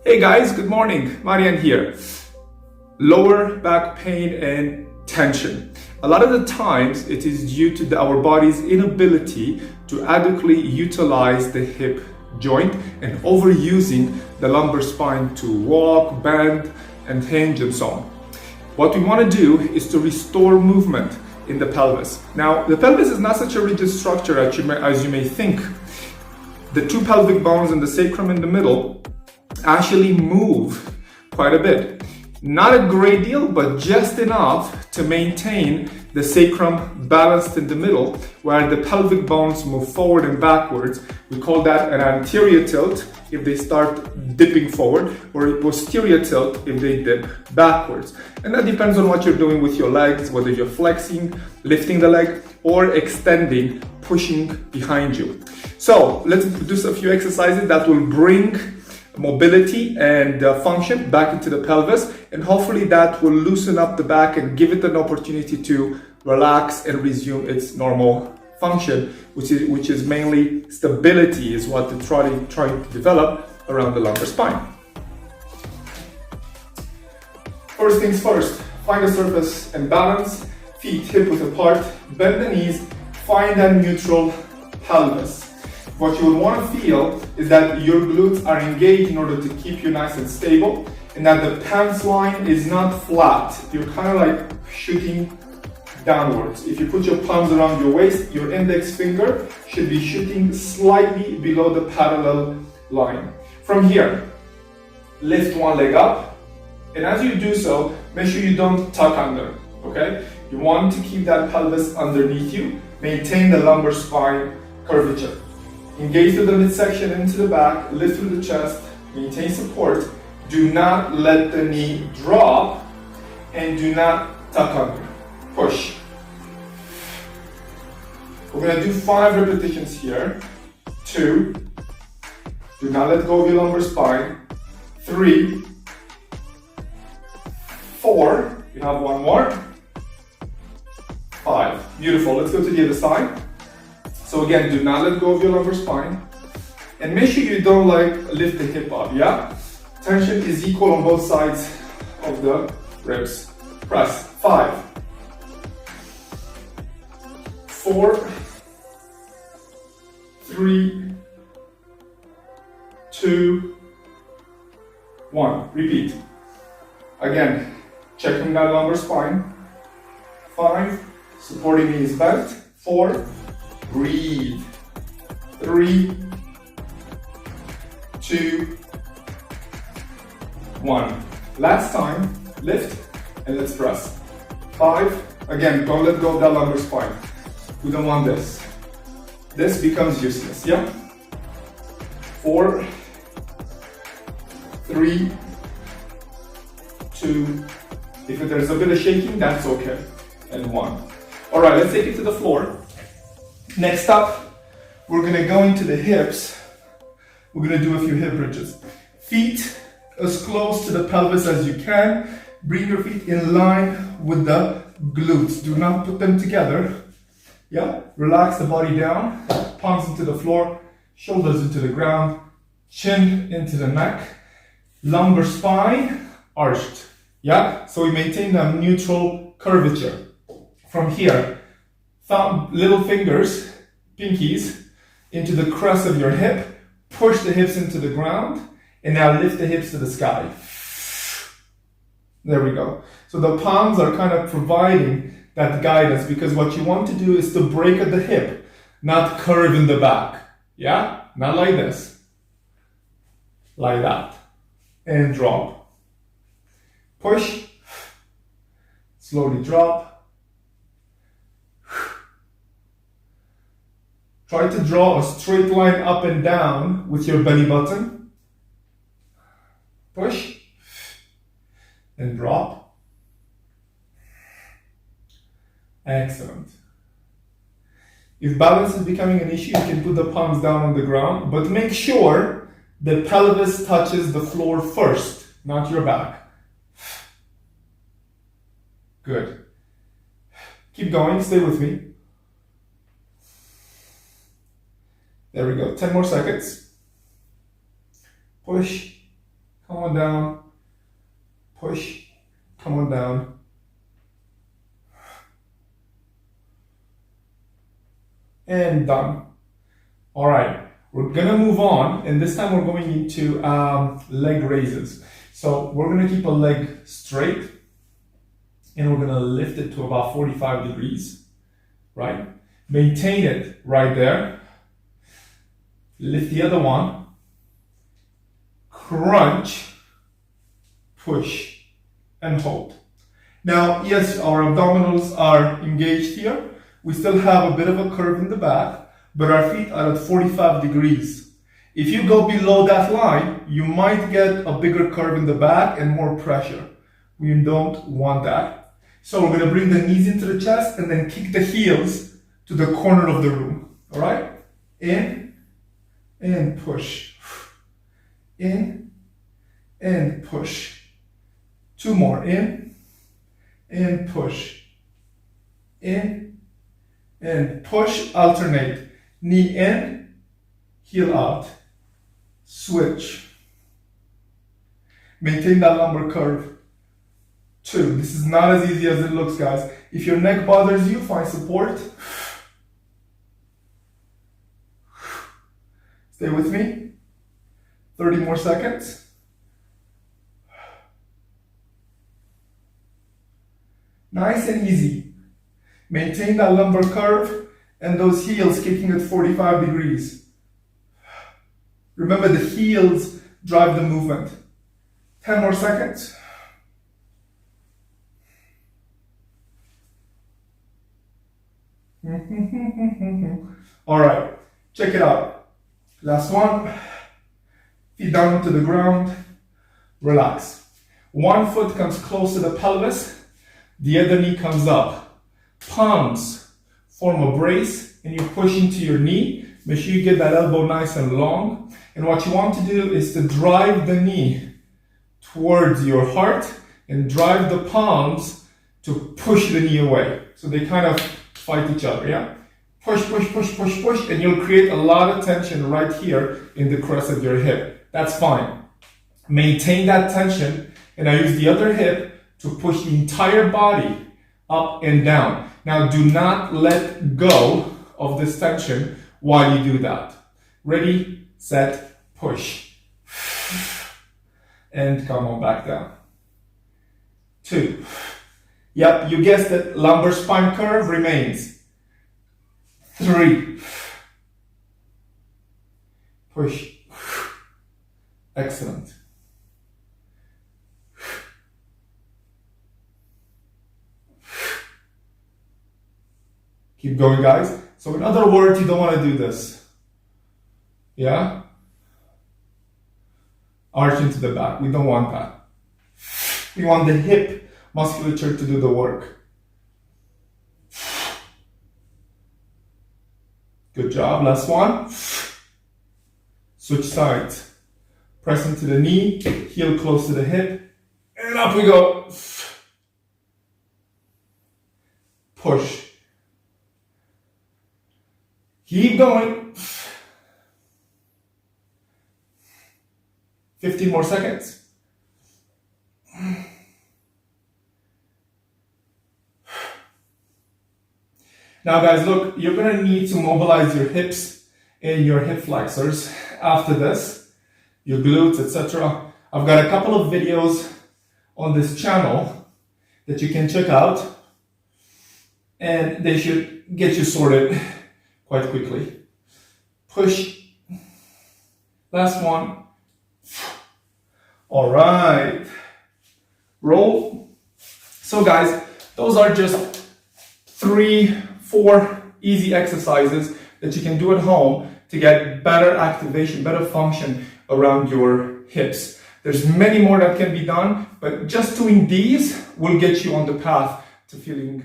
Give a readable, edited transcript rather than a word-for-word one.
Hey guys, good morning. Marian here. Lower back pain and tension. A lot of the times it is due to our body's inability to adequately utilize the hip joint and overusing the lumbar spine to walk, bend, and hinge and so on. What we want to do is to restore movement in the pelvis. Now, the pelvis is not such a rigid structure as you may think. The two pelvic bones and the sacrum in the middle actually move quite a bit. Not a great deal, but just enough to maintain the sacrum balanced in the middle, where the pelvic bones move forward and backwards. We call that an anterior tilt if they start dipping forward, or a posterior tilt if they dip backwards. And that depends on what you're doing with your legs, whether you're flexing, lifting the leg, or extending, pushing behind you. So let's do a few exercises that will bring mobility and function back into the pelvis, and hopefully that will loosen up the back and give it an opportunity to relax and resume its normal function, which is mainly stability, is what they're trying to develop around the lumbar spine. First things first, find a surface and balance, feet hip width apart, bend the knees, find that neutral pelvis. What you will want to feel is that your glutes are engaged in order to keep you nice and stable, and that the pants line is not flat. You're kind of like shooting downwards. If you put your palms around your waist, your index finger should be shooting slightly below the parallel line. From here, lift one leg up, and as you do so, make sure you don't tuck under, okay? You want to keep that pelvis underneath you, maintain the lumbar spine curvature. Engage through the midsection into the back, lift through the chest, maintain support. Do not let the knee drop, and do not tuck under. Push. We're going to do 5 repetitions here. 2. Do not let go of your lumbar spine. 3. 4. You have one more. 5. Beautiful. Let's go to the other side. So again, do not let go of your lumbar spine, and make sure you don't lift the hip up, yeah? Tension is equal on both sides of the ribs. Press. 5, 4, 3, 2, 1. Repeat. Again, checking that lumbar spine. 5, supporting knees bent. 4, breathe. 3, 2, 1. Last time, lift and let's press. 5, again, don't let go of that lumbar spine. We don't want this. This becomes useless, yeah? 4, 3, 2, if there's a bit of shaking, that's okay, and 1. All right, let's take it to the floor. Next up, we're gonna go into the hips. We're gonna do a few hip bridges. Feet as close to the pelvis as you can. Bring your feet in line with the glutes. Do not put them together. Yeah, relax the body down. Palms into the floor, shoulders into the ground, chin into the neck. Lumbar spine arched. Yeah, so we maintain a neutral curvature. From here, thumb, little fingers, pinkies, into the crest of your hip, push the hips into the ground, and now lift the hips to the sky. There we go. So the palms are kind of providing that guidance, because what you want to do is to break at the hip, not curve in the back. Yeah? Not like this. Like that. And drop. Push. Slowly drop. Try to draw a straight line up and down with your belly button. Push. And drop. Excellent. If balance is becoming an issue, you can put the palms down on the ground, but make sure the pelvis touches the floor first, not your back. Good. Keep going, stay with me. There we go, 10 more seconds. Push, come on down, push, come on down. And done. All right, we're gonna move on, and this time we're going into leg raises. So we're gonna keep a leg straight, and we're gonna lift it to about 45 degrees, right? Maintain it right there. Lift the other one. Crunch, push, and hold. Now, yes, our abdominals are engaged here. We still have a bit of a curve in the back, but our feet are at 45 degrees. If you go below that line, you might get a bigger curve in the back and more pressure. We don't want that. So we're gonna bring the knees into the chest and then kick the heels to the corner of the room, all right? In, and push. In, and push. Two more, in, and push. In, and push, alternate. Knee in, heel out. Switch. Maintain that lumbar curve. Two. This is not as easy as it looks, guys. If your neck bothers you, find support. Stay with me. 30 more seconds. Nice and easy. Maintain that lumbar curve and those heels kicking at 45 degrees. Remember, the heels drive the movement. 10 more seconds. All right, check it out. Last one. Feet down to the ground. Relax. One foot comes close to the pelvis. The other knee comes up. Palms form a brace and you push into your knee. Make sure you get that elbow nice and long. And what you want to do is to drive the knee towards your heart and drive the palms to push the knee away. So they kind of fight each other, yeah? Push, push, push, push, push, and you'll create a lot of tension right here in the crest of your hip. That's fine. Maintain that tension, and I use the other hip to push the entire body up and down. Now, do not let go of this tension while you do that. Ready, set, push. And come on back down. Two. Yep, you guessed it, lumbar spine curve remains. Three. Push. Excellent. Keep going, guys. So in other words, you don't want to do this. Yeah? Arch into the back. We don't want that. We want the hip musculature to do the work. Good job. Last one. Switch sides. Press into the knee, heel close to the hip, and up we go. Push. Keep going. 15 more seconds. Now guys, look, you're gonna need to mobilize your hips and your hip flexors after this, your glutes, etc. I've got a couple of videos on this channel that you can check out, and they should get you sorted quite quickly. Push. Last one. All right. Roll. So guys, those are just 3-4 easy exercises that you can do at home to get better activation, better function around your hips. There's many more that can be done, but just doing these will get you on the path to feeling